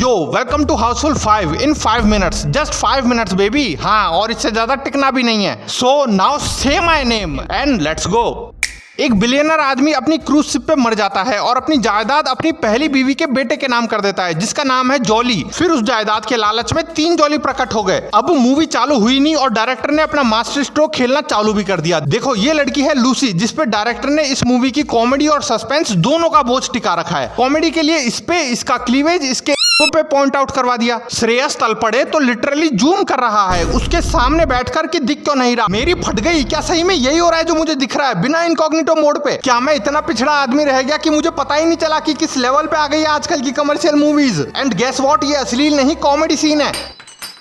Yo welcome to Housefull 5 in 5 minutes, just 5 minutes baby. हाँ, और इससे ज्यादा टिकना भी नहीं है। So now say my name and let's go. एक बिलियनर आदमी अपनी क्रूज शिप पे मर जाता है और अपनी जायदाद अपनी पहली बीवी के बेटे के नाम कर देता है, जिसका नाम है जॉली। फिर उस जायदाद के लालच में 3 जॉली प्रकट हो गए। अब मूवी चालू हुई नहीं और डायरेक्टर ने अपना मास्टर स्ट्रोक खेलना चालू भी कर दिया। देखो, ये लड़की है लूसी, जिसपे डायरेक्टर ने इस मूवी की कॉमेडी और सस्पेंस दोनों का बोझ टिका रखा है। कॉमेडी के लिए इस पे इसका क्लीवेज इसके पे पॉइंट आउट करवा दिया। श्रेयस तल पड़े तो लिटरली जूम कर रहा है उसके सामने बैठकर कि दिख क्यों नहीं रहा। मेरी फट गई, क्या सही में यही हो रहा है जो मुझे दिख रहा है बिना इनकॉग्निटो मोड पे? क्या मैं इतना पिछड़ा आदमी रह गया कि मुझे पता ही नहीं चला कि किस लेवल पे आ गई है आजकल की commercial movies. And guess what, ये अश्लील नहीं कॉमेडी सीन है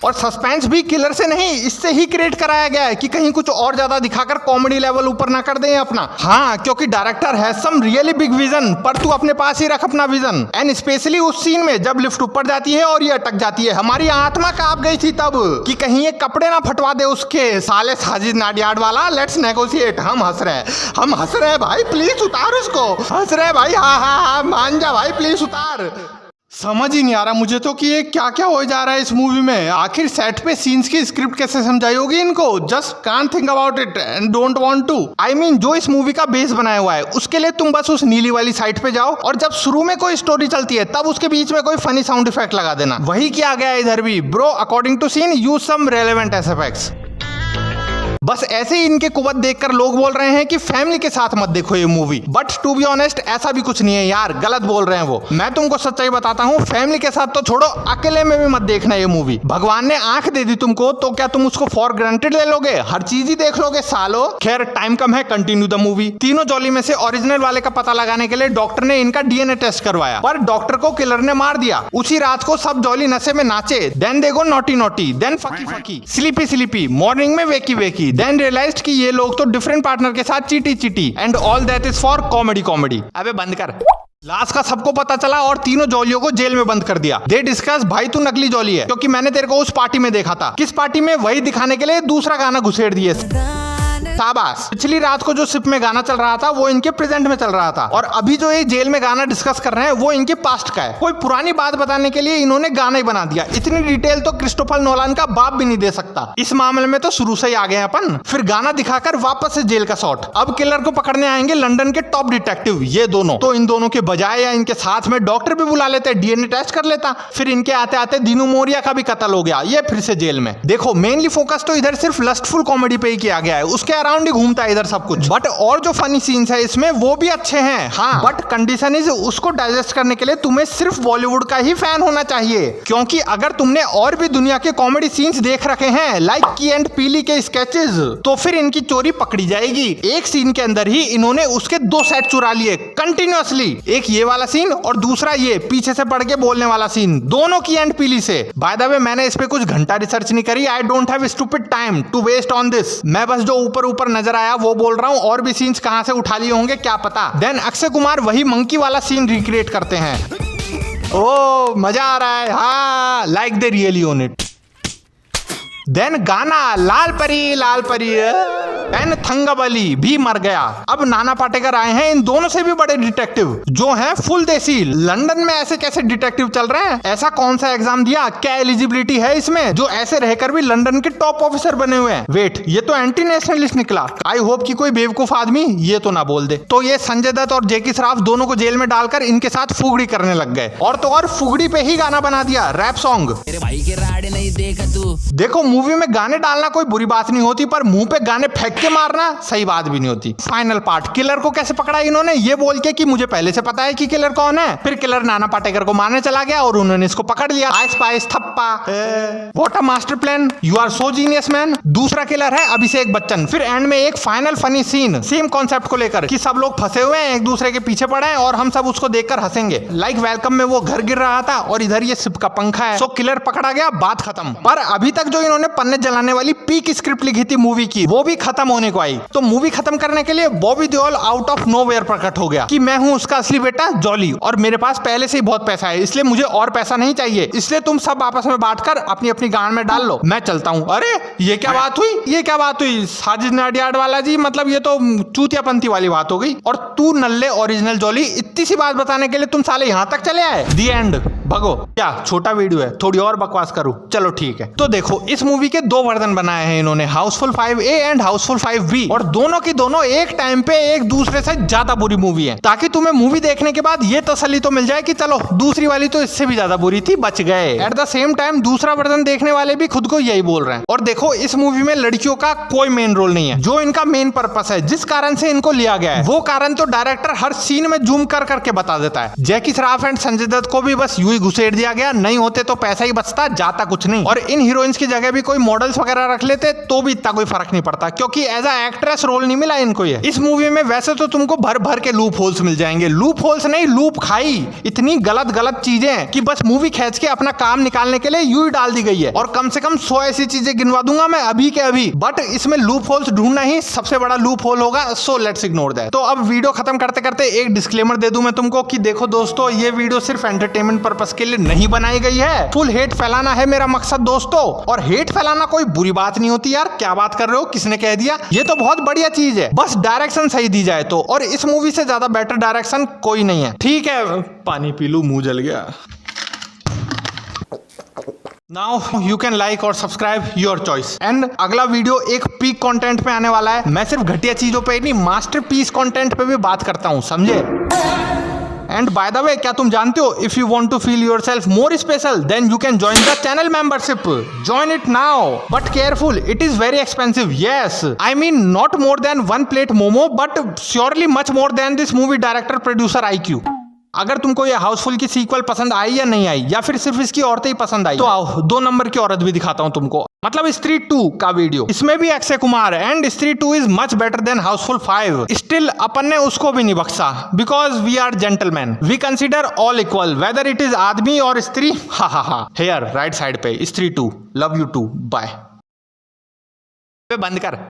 और सस्पेंस भी किलर से नहीं, इससे ही क्रिएट कराया गया है कि कहीं कुछ और ज्यादा दिखाकर कॉमेडी लेवल ऊपर ना कर दें अपना। हाँ, क्योंकि डायरेक्टर है सम रियली बिग विजन, पर तू अपने पास ही रख अपना विजन। एंड स्पेशली उस सीन में जब लिफ्ट ऊपर जाती है और ये अटक जाती है, हमारी आत्मा कांप गई थी तब कि कहीं ये कपड़े ना फटवा दे उसके साले साजिद नाडियाड वाला। Let's negotiate. हम हंस रहे हैं भाई, प्लीज उतार उसको। हंस रहे भाई, हाँ मान जा भाई, प्लीज उतार। समझ ही नहीं आ रहा मुझे तो कि ये क्या क्या हो जा रहा है इस मूवी में। आखिर सेट पे सीन्स की स्क्रिप्ट कैसे समझाई होगी इनको? Just can't think about it and don't want to. I mean, जो इस मूवी का बेस बनाया हुआ है उसके लिए तुम बस उस नीली वाली साइड पे जाओ और जब शुरू में कोई स्टोरी चलती है तब उसके बीच में कोई फनी साउंड इफेक्ट लगा देना। वही किया गया इधर भी bro. According to scene use some relevant SFX. बस ऐसे ही इनके कुवत देखकर लोग बोल रहे हैं कि फैमिली के साथ मत देखो ये movie, but to be honest ऐसा भी कुछ नहीं है यार, गलत बोल रहे हैं वो। मैं तुमको सच्चाई बताता हूँ, फैमिली के साथ तो छोड़ो, अकेले में भी मत देखना ये मूवी। भगवान ने आंख दे दी तुमको तो क्या तुम उसको फॉर ग्रांटेड ले लोगे? हर चीज ही देख लोगे सालो। खैर, टाइम कम है, कंटिन्यू द मूवी। तीनों जॉली में से ओरिजिनल वाले का पता लगाने के लिए डॉक्टर ने इनका डीएनए टेस्ट करवाया, पर डॉक्टर को किलर ने मार दिया। उसी रात को सब जॉली नशे में नाचे, then they go naughty naughty, then फकी फकी, स्लीपी स्लीपी, मॉर्निंग में वेकी वेकी, देन रियलाइज्ड कि ये लोग तो डिफरेंट पार्टनर के साथ चीटी चीटी and all that is for comedy. अबे बंद कर। लास्ट का सबको पता चला और तीनों जॉलियों को जेल में बंद कर दिया। दे डिस्कस, भाई तू नकली जॉली है क्योंकि मैंने तेरे को उस पार्टी में देखा था। किस पार्टी में? वही दिखाने के लिए दूसरा गाना घुसेड़ दिए। शाबाश। पिछली रात को जो शिप में गाना चल रहा था वो इनके प्रेजेंट में चल रहा था और अभी जो ये जेल में गाना डिस्कस कर रहे हैं वो इनके पास्ट का है। कोई पुरानी बात बताने के लिए इन्होंने गाना ही बना दिया। इतनी डिटेल तो क्रिस्टोफर नोलान का बाप भी नहीं दे सकता। इस मामले में तो शुरू से ही आ गए अपन। फिर गाना दिखाकर वापस से जेल का शॉट। अब किलर को पकड़ने आएंगे लंदन के टॉप डिटेक्टिव, ये दोनों। तो इन दोनों के बजाय या इनके साथ में डॉक्टर भी बुला लेते, डीएनए टेस्ट कर लेता। फिर इनके आते आते दीनू मोरिया का भी कत्ल हो गया, ये फिर से जेल में। देखो, मेनली फोकस तो इधर सिर्फ लस्टफुल कॉमेडी पे ही किया गया है, उसके अराउंड ही घूमता है इधर सब कुछ। बट और जो फनी सीन्स है इसमें वो भी अच्छे हैं। हाँ, बट कंडीशन इज उसको डाइजेस्ट करने के लिए तुम्हें सिर्फ बॉलीवुड का ही फैन होना चाहिए, क्योंकि अगर तुमने और भी दुनिया के कॉमेडी सीन्स देख रखे हैं लाइक की एंड पीली के स्केचेस, तो फिर इनकी चोरी पकड़ी जाएगी। एक सीन के अंदर ही इन्होंने उसके 2 सेट चुरा लिए कंटिन्यूअसली। एक ये वाला सीन और दूसरा ये पीछे से पड़ के बोलने वाला सीन, दोनों की एंड पीली से। बाय द वे, मैंने इस पे कुछ घंटा रिसर्च नहीं करी। I don't have stupid time to waste on this. मैं बस जो ऊपर ऊपर नजर आया वो बोल रहा हूँ, और भी सीन्स कहां से उठा लिए होंगे क्या पता। देन अक्षय कुमार वही मंकी वाला सीन रिक्रिएट करते हैं। ओ मजा आ रहा है, हाँ, like they really own it. Then गाना लाल परी एंड थंगबली भी मर गया। अब नाना पाटेकर आए हैं इन दोनों से भी बड़े डिटेक्टिव जो हैं फुल देसी। लंदन में ऐसे कैसे डिटेक्टिव चल रहे हैं? ऐसा कौन सा एग्जाम दिया? क्या एलिजिबिलिटी है इसमें जो ऐसे रहकर भी लंदन के टॉप ऑफिसर बने हुए हैं? वेट, ये तो एंटी नेशनलिस्ट निकला। आई होप कि कोई बेवकूफ आदमी ये तो ना बोल दे। तो ये संजय दत्त और जेकी श्रॉफ दोनों को जेल में डालकर इनके साथ फुगड़ी करने लग गए और तो और फुगड़ी पे ही गाना बना दिया, रैप सॉन्ग। भाई के राड़े नहीं देखा तू। देखो, मूवी में गाने डालना कोई बुरी बात नहीं होती, पर मुंह पे गाने फेंक के मारना सही बात भी नहीं होती। फाइनल पार्ट, किलर को कैसे पकड़ा इन्होंने ये बोल के कि मुझे पहले से पता है कि किलर कौन है। फिर किलर नाना पाटेकर को मारने चला गया और उन्होंने इसको पकड़ लिया। आइस पाइस थप्पा। What a master plan, you are so genius man. दूसरा किलर है अभिषेक बच्चन। फिर एंड में एक final funny scene same concept को लेकर कि सब लोग फंसे हुए हैं, एक दूसरे के पीछे पड़े हैं और हम सब उसको देखकर हंसेंगे। लाइक वेलकम में वो घर गिर रहा था और इधर ये शिप का पंखा है। सो किलर पकड़ा गया, बात खत्म। पर अभी तक जो इन्होंने पन्ने जलाने वाली पीक स्क्रिप्ट लिखी थी मूवी की, वो भी खत्म होने को आई। तो मूवी खत्म करने के लिए Bobby Deol out of nowhere प्रकट हो गया कि मैं हूं उसका असली बेटा जॉली और मेरे पास पहले से ही बहुत पैसा है, इसलिए मुझे और पैसा नहीं चाहिए, इसलिए तुम सब आपस में बांटकर अपनी अपनी गांड में डाल लो, मैं चलता हूं। अरे ये क्या बात हुई, ये क्या बात हुई साजिद नाडियाड वाला जी, मतलब ये तो चूतियापंथी वाली बात हो गई। और तू नल्ले ओरिजिनल जॉली, इतनी सी बात बताने के लिए तुम साले यहां तक चले आए। दी एंड। भगो। क्या छोटा वीडियो है, थोड़ी और बकवास करूं? चलो ठीक है। तो देखो, इस मूवी के दो वर्जन बनाए हैं इन्होंने, Housefull 5A and Housefull 5B, और दोनों की दोनों एक टाइम पे एक दूसरे से ज्यादा बुरी मूवी है, ताकि तुम्हें मूवी देखने के बाद ये तसल्ली तो मिल जाए कि चलो दूसरी वाली तो इससे भी ज्यादा बुरी थी, बच गए। एट द सेम टाइम दूसरा वर्जन देखने वाले भी खुद को यही बोल रहे हैं। और देखो, इस मूवी में लड़कियों का कोई मेन रोल नहीं है। जो इनका मेन पर्पस है, जिस कारण से इनको लिया गया है, वो कारण तो डायरेक्टर हर सीन में जूम कर करके बता देता है। जैकी श्रॉफ एंड संजय दत्त को भी बस यूं ही घुसेड़ दिया गया, नहीं होते तो पैसा ही बचता, जाता कुछ नहीं। और इन हीरोइंस की जगह भी कोई मॉडल्स वगैरह रख लेते तो भी इतना कोई फर्क नहीं पड़ता, क्योंकि एज अ एक्ट्रेस रोल नहीं मिला इनको ये। इस मूवी में वैसे तो तुमको भर भर के लूप होल्स मिल जाएंगे, लूप होल्स नहीं, लूप खाई। इतनी गलत गलत चीजें कि बस मूवी खींच के अपना काम निकालने के लिए यूं ही डाल दी गई है। और कम से कम 100 ऐसी चीजें गिनवा दूंगा मैं अभी के अभी, बट इसमें लूप होल्स ढूंढना ही सबसे बड़ा लूप होल होगा। So let's ignore that. तो अब वीडियो खत्म करते करते एक डिस्क्लेमर दे दूं मैं तुमको कि देखो दोस्तों, ये वीडियो सिर्फ एंटरटेनमेंट पर्पस के लिए नहीं बनाई गई है। फुल हेट फैलाना है मेरा मकसद दोस्तों, और हेट फैलाना कोई बुरी बात नहीं होती यार। क्या बात कर रहे हो, किसने कह दिया? ये तो बहुत बढ़िया चीज है, बस डायरेक्शन सही दी जाए तो। और इस मूवी से ज्यादा बेटर डायरेक्शन कोई नहीं है। ठीक है, पानी पी लूं, मुंह जल गया। Now you can like और सब्सक्राइब, योर चॉइस। एंड अगला वीडियो एक पीक कंटेंट पे आने वाला है। मैं सिर्फ घटिया चीजों पे नहीं, मास्टरपीस कंटेंट पे भी बात करता हूं, समझे? एंड बाय द वे, क्या तुम जानते हो, if you want to feel yourself more special then you can join the channel membership. Join it now, but careful, it is very expensive. Yes, I mean not more than 1 plate momo, but surely much more than this movie director producer IQ। अगर तुमको ये हाउसफुल की sequel पसंद आई या नहीं आई, या फिर सिर्फ इसकी औरतें ही पसंद आई, तो आओ 2 नंबर की औरत भी दिखाता हूं तुमको, मतलब स्त्री 2 का वीडियो। इसमें भी Akshay Kumar, and Stree 2 is much better than Housefull 5। Still अपन ने उसको भी नहीं बख्शा, because we are gentleman, we consider all equal, whether it is आदमी और स्त्री। हा हा हा, हेयर राइट साइड पे स्त्री 2, लव यू टू, बाय। बंद कर।